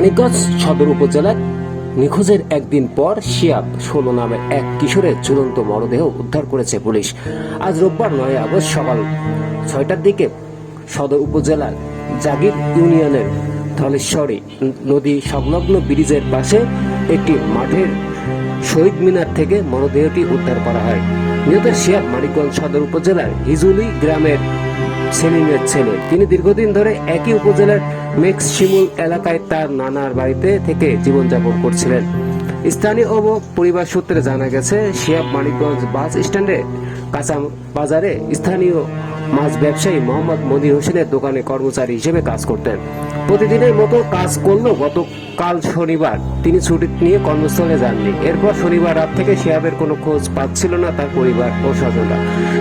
মানিকগঞ্জ সদর উপজেলার নিখোঁজের একদিন পর শিয়াব ১৬ নামের এক কিশোরের ঝুলন্ত মরদেহ উদ্ধার করেছে পুলিশ। আজ রোববার ৯ আগস্ট সকাল ৬টার দিকে সদর উপজেলার জাগির ইউনিয়নের ধলেশ্বরী নদী সংলগ্ন ব্রিজের পাশে একটি মাঠের শহীদ মিনার থেকে মরদেহটি উদ্ধার করা হয়। নিহত শিয়াব মানিকগঞ্জ সদর উপজেলার হিজুলি গ্রামের সেলিমের ছেলে। তিনি দীর্ঘদিন ধরে একই উপজেলার মেক্সিমুল এলাকায় তার নানার বাড়িতে থেকে জীবনযাপন করছিলেন। স্থানীয় ও পরিবার সূত্রে জানা গেছে, শিয়াব মানিকগঞ্জ বাস স্ট্যান্ডে কাঁচা বাজারে স্থানীয় মাছ ব্যবসায়ী মোহাম্মদ মনির হোসেনের দোকানে কর্মচারী হিসেবে কাজ করতেন। প্রতিদিনের মতো কাজ করলেও গতকাল শনিবার তিনি ছুটি নিয়ে কর্মস্থলে যাননি। এরপর শনিবার রাত থেকে শিয়াবের কোনো খোঁজ পাচ্ছিল না তার পরিবার ও স্বজনরা।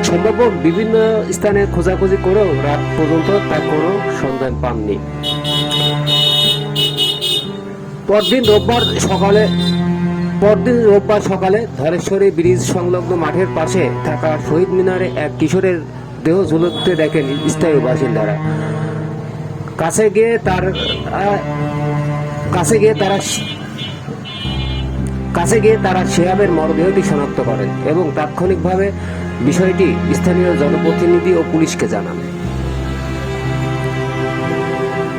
সম্ভাব্য বিভিন্ন স্থানে খোঁজাখুঁজি করেও রাত পর্যন্ত তার কোনো সন্ধান পাননি। পরদিন রোববার সকালে ধলেশ্বরী ব্রিজ সংলগ্ন মাঠের পাশে থাকা শহীদ মিনারে এক কিশোরের দেহ ঝুলতে দেখেন স্থানীয় বাসিন্দারা। কাছে গিয়ে তারা শিহাবের মরদেহটি শনাক্ত করেন এবং তাৎক্ষণিকভাবে বিষয়টি স্থানীয় জনপ্রতিনিধি ও পুলিশকে জানান।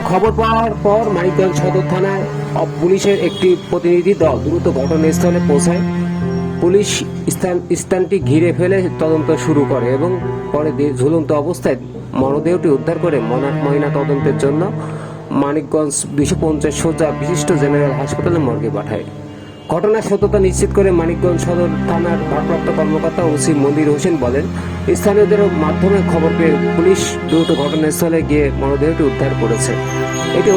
খবর পাওয়ার পর মানিকগঞ্জ সদর থানায় পুলিশের একটি প্রতিনিধি দল দ্রুত ঘটনাস্থলে পৌঁছায়। পুলিশ স্থানটি ঘিরে ফেলে তদন্ত শুরু করে এবং পরে ঝুলন্ত অবস্থায় মরদেহটি উদ্ধার করে ময়না তদন্তের জন্য মানিকগঞ্জ ২৫০ শয্যা বিশিষ্ট জেনারেল হাসপাতালে মর্গে পাঠায়। ঘটনার সত্যতা নিশ্চিত করে মানিকগঞ্জ সদর থানার ভারপ্রাপ্ত কর্মকর্তা ওসি মনির হোসেন বলেন, স্থানীয়দের মাধ্যমে খবর পেয়ে পুলিশ দ্রুত ঘটনাস্থলে গিয়ে মরদেহটি উদ্ধার করেছে। এটি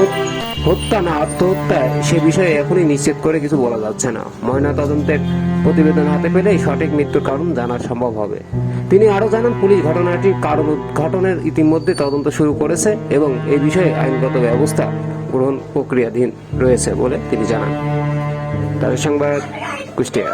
হত্যা না আত্মহত্যা সে বিষয়ে এখনই নিশ্চিত করে কিছু বলা যাচ্ছে না। ময়না তদন্তের প্রতিবেদন হাতে পেলেই সঠিক মৃত্যুর কারণ জানা সম্ভব হবে। তিনি আরও জানান, পুলিশ ঘটনাটির কারণ উদ্ঘাটনের ইতিমধ্যে তদন্ত শুরু করেছে এবং এই বিষয়ে আইনগত ব্যবস্থা গ্রহণ প্রক্রিয়াধীন রয়েছে বলে তিনি জানান। তাদের সংবাদ কুষ্টিয়া।